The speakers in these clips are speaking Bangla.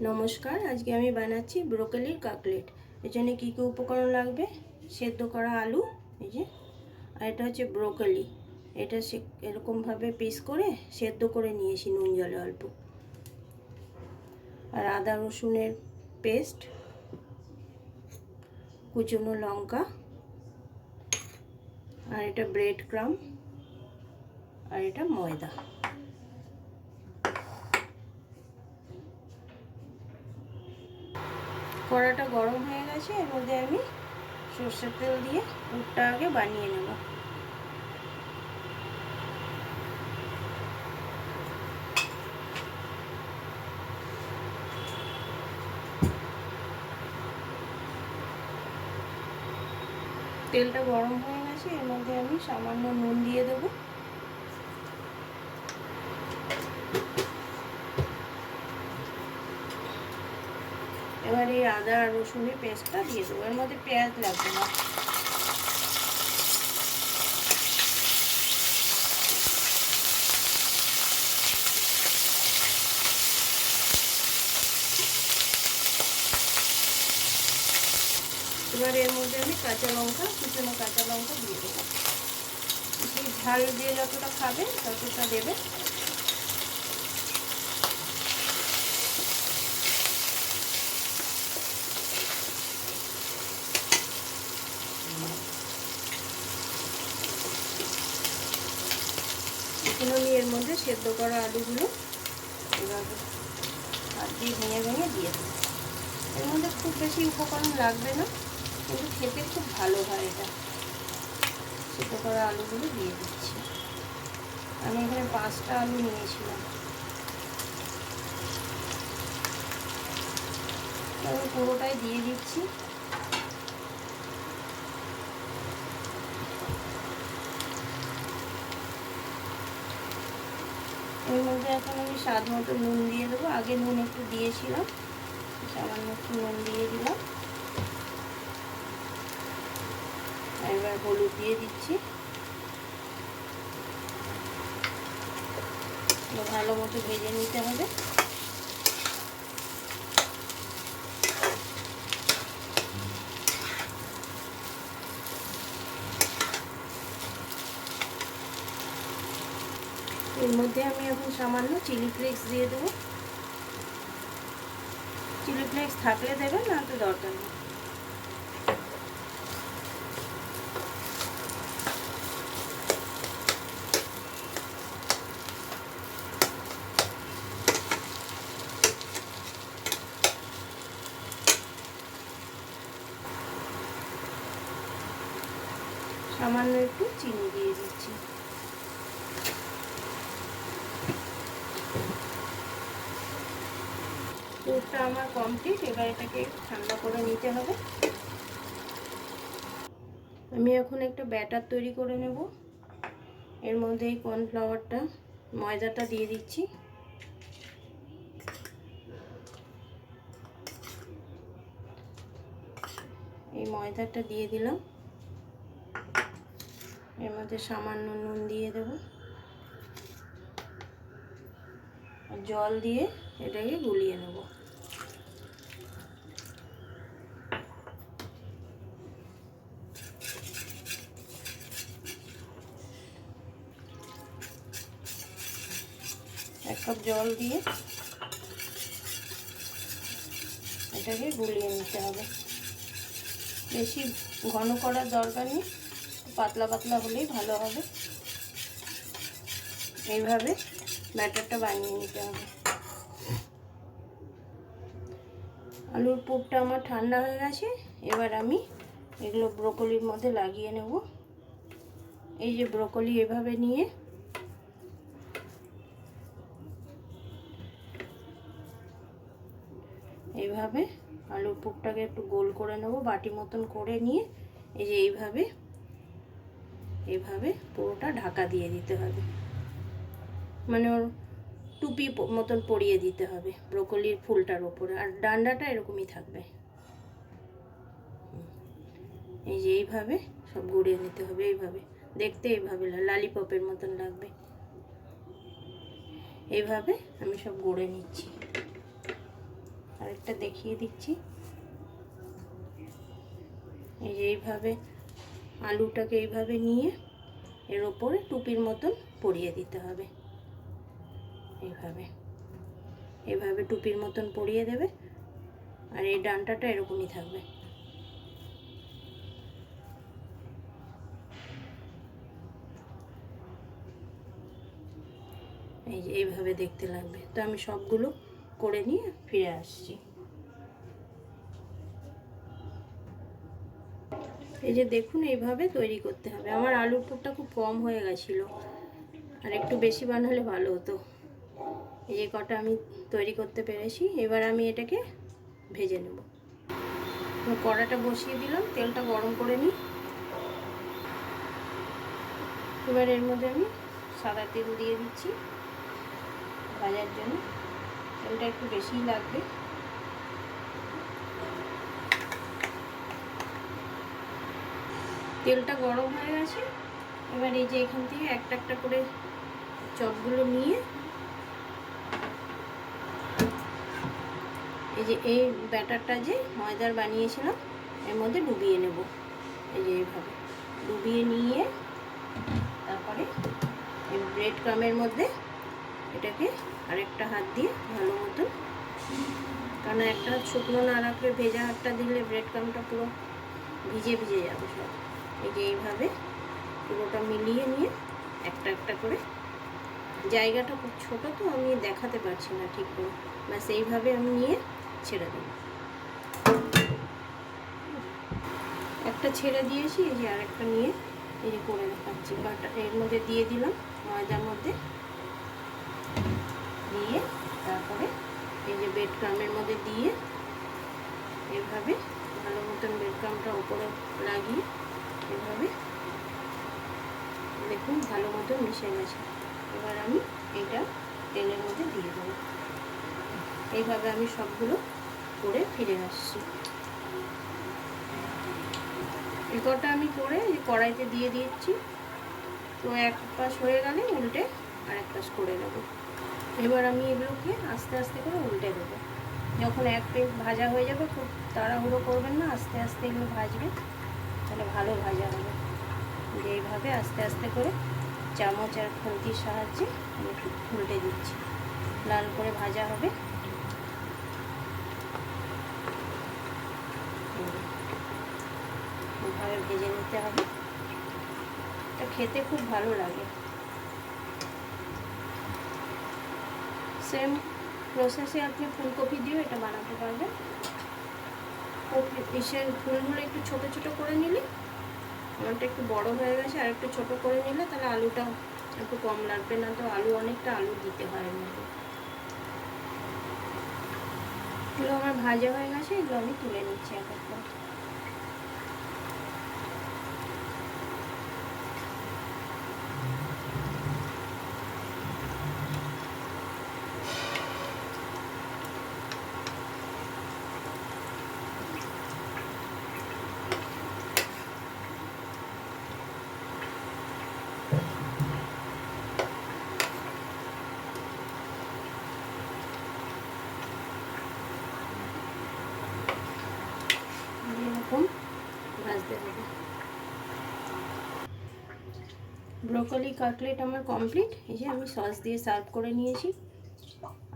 নমস্কার, আজকে আমি বানাচ্ছি ব্রোকলির কাটলেট। এর জন্য কী কী উপকরণ লাগবে: সেদ্ধ করা আলু, এই যে, আর এটা হচ্ছে ব্রোকলি। এটা এরকমভাবে পিস করে সেদ্ধ করে নিয়েছি নুন জলে অল্প, আর আদা রসুনের পেস্ট, কুচনো লঙ্কা, আর এটা ব্রেড ক্রাম্ব, আর এটা ময়দা। কড়াটা গরম হয়ে গেছে, এর মধ্যে আমি সর্ষের তেল দিয়ে পুরটা আগে বানিয়ে নেব। তেলটা গরম হয়ে গেছে, এর মধ্যে আমি সামান্য নুন দিয়ে দেবো। এবার এই আদা আর রসুনের পেস্টটা দিয়ে দেবো। এর মধ্যে পেঁয়াজ লাগবে না। এবার এর মধ্যে আমি কাঁচা লঙ্কা, কুচনো কাঁচা লঙ্কা দিয়ে দেবো। ঝাল দিয়ে যতটা খাবে ততটা দেবে। এখন আমি এর মধ্যে সেদ্ধ করা আলুগুলো এভাবে হাত দিয়ে ভেঙে ভেঙে দিয়ে দেবো। এর মধ্যে খুব বেশি উপকরণ লাগবে না, কিন্তু খেতে খুব ভালো হয় এটা। সেদ্ধ করা আলুগুলো দিয়ে দিচ্ছি। আমি এখানে 5টা আলু নিয়েছিলাম। আমি পুরোটাই দিয়ে দিচ্ছি। এর মধ্যে এখন আমি স্বাদ মতো নুন দিয়ে দেবো। আগে নুন একটু দিয়েছিলাম, সামান্য একটু নুন দিয়ে দিলাম। এবার হলুদ দিয়ে দিচ্ছি। ভালো মতো ভেজে নিতে হবে। এর মধ্যে আমি এখন সামান্য চিলি ফ্লেক্স দিয়ে দেবো। চিলি ফ্লেক্স থাকলে দেবেন, না তো দরকার নেই। সামান্য একটু চিনি দিয়ে দিচ্ছি। পুরটা আমার কমপ্লিট। এবার এটাকে ঠান্ডা করে নিতে হবে। আমি এখন একটা ব্যাটার তৈরি করে নেব। এর মধ্যে এই কর্নফ্লাওয়ারটা, ময়দাটা দিয়ে দিচ্ছি। এই ময়দাটা দিয়ে দিলাম। এর মধ্যে সামান্য নুন দিয়ে দেব, আর জল দিয়ে এটাকে গুলিয়ে নেব। এক কাপ জল দিয়ে এটাকে গুলিয়ে নিতে হবে। বেশি ঘন করার দরকার নেই, পাতলা পাতলা হলেই ভালো হবে। এইভাবে ব্যাটারটা বানিয়ে নিতে হবে। আলুর পুরটা আমার ঠান্ডা হয়ে গেছে। এবার আমি এগুলো ব্রোকলির মধ্যে লাগিয়ে নেব। এই যে ব্রোকলি, এভাবে নিয়ে এইভাবে আলুর পুরটাকে একটু গোল করে নেব, বাটি মতন করে নিয়ে এই যে এইভাবে পুরোটা ঢাকা দিয়ে দিতে হবে। মানে ওর টুপি মতন পরিয়ে দিতে হবে ব্রোকলির ফুলটার ওপরে, আর ডান্ডাটা এরকমই থাকবে। এই যে এইভাবে সব গুঁড়িয়ে নিতে হবে। এইভাবে দেখতে এইভাবে লালিপপের মতন লাগবে। এইভাবে আমি সব গুঁড়ে নিচ্ছি। আরেকটা দেখিয়ে দিচ্ছি। এই যে এইভাবে আলুটাকে এইভাবে নিয়ে এর ওপরে টুপির মতন পরিয়ে দিতে হবে। এইভাবে এইভাবে টুপির মতন পরিয়ে দেবে, আর এই ডান্টাটা এরকমই থাকবে। এই যে এইভাবে দেখতে লাগবে। তো আমি সবগুলো করে নিয়ে ফিরে আসছি। এই যে দেখুন, এইভাবে তৈরি করতে হবে। আমার আলুর পুরটা খুব কম হয়ে গেছিলো, আর একটু বেশি বানালে ভালো হতো। এই যে কটা আমি তৈরি করতে পেরেছি। এবার আমি এটাকে ভেজে নেব। কড়াটা বসিয়ে দিলাম, তেলটা গরম করে নিই। এবার এর মধ্যে আমি সাদা তেল দিয়ে দিচ্ছি ভাজার জন্য। তেলটা একটু বেশিই লাগবে। তেলটা গরম হয়ে গেছে। এবার এই যে এখান থেকে একটা একটা করে চপগুলো নিয়ে এই যে এই ব্যাটারটা যে ময়দার বানিয়েছিলাম এর মধ্যে ডুবিয়ে নেব। এই যে এইভাবে ডুবিয়ে নিয়ে তারপরে এই ব্রেড ক্রামের মধ্যে এটাকে আরেকটা হাত দিয়ে ভালো মতো, কারণ একটা হাত শুকনো না রাখলে ভেজা হাতটা দিলে ব্রেড ক্রামটা পুরো ভিজে ভিজে যাবে সব। এই যে এইভাবে পুরোটা মিলিয়ে নিয়ে একটা একটা করে, জায়গাটা খুব ছোটো তো আমি দেখাতে পারছি না ঠিক করে, ব্যাস এইভাবে আমি নিয়ে ছেড়ে দেবো। একটা ছেড়ে দিয়েছি, এই যে আরেকটা নিয়ে এই যে করে দেখাচ্ছি। বাটা এর মধ্যে দিয়ে দিলাম, ময়দার মধ্যে দিয়ে তারপরে এই যে ব্রেড ক্রামের মধ্যে দিয়ে এভাবে ভালো মতন ব্রেড ক্রামটা উপরে লাগিয়ে এভাবে দেখুন ভালো মতো মিশে গেছে। এবার আমি এটা তেলের মধ্যে দিয়ে দেবো। এইভাবে আমি সবগুলো করে ফিরে আসছি। এই কটা আমি করে কড়াইতে দিয়ে দিচ্ছি। তো এক পাশ হয়ে গেলে উল্টে আর এক পাশ করে নেবো। এবার আমি এগুলোকে আস্তে আস্তে করে উল্টে দেবো। যখন এক পিঠ ভাজা হয়ে যাবে, খুব তাড়াহুড়ো করবেন না, আস্তে আস্তে এগুলো ভাজবে, তাহলে ভালো ভাজা হবে। যে এইভাবে আস্তে আস্তে করে চামচ আর খুন্তির সাহায্যে আমি উল্টে দিচ্ছি। লাল করে ভাজা হবে। এভাবে ভেজে নিতে হবে। এটা খেতে খুব ভালো লাগে। সেম প্রসেসে আপনি ফুলকপি দিয়েও এটা বানাতে পারবেন। ফুলগুলো একটু ছোট ছোট করে নিলে, আমারটা একটু বড় হয়ে গেছে, আর একটু ছোট করে নিলে তাহলে আলুটা একটু কম লাগবে, না তো আলু অনেকটা আলু দিতে হয় এর মধ্যে। এগুলো আমার ভাজা হয়ে গেছে, এগুলো আমি তুলে নিচ্ছি এক এক করে। এরকম ভাজতে হবে। ব্রোকলি কাটলেট আমার কমপ্লিট। এই যে আমি সস দিয়ে সার্ভ করে নিয়েছি।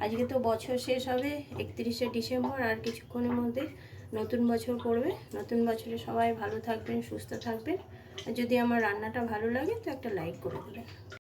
আজকে তো বছর শেষ হবে 31শে ডিসেম্বর, আর কিছুক্ষণের মধ্যে নতুন বছর পড়বে। নতুন বছরে সবাই ভালো থাকবেন, সুস্থ থাকবেন। আর যদি আমার রান্নাটা ভালো লাগে তো একটা লাইক করে দেবেন।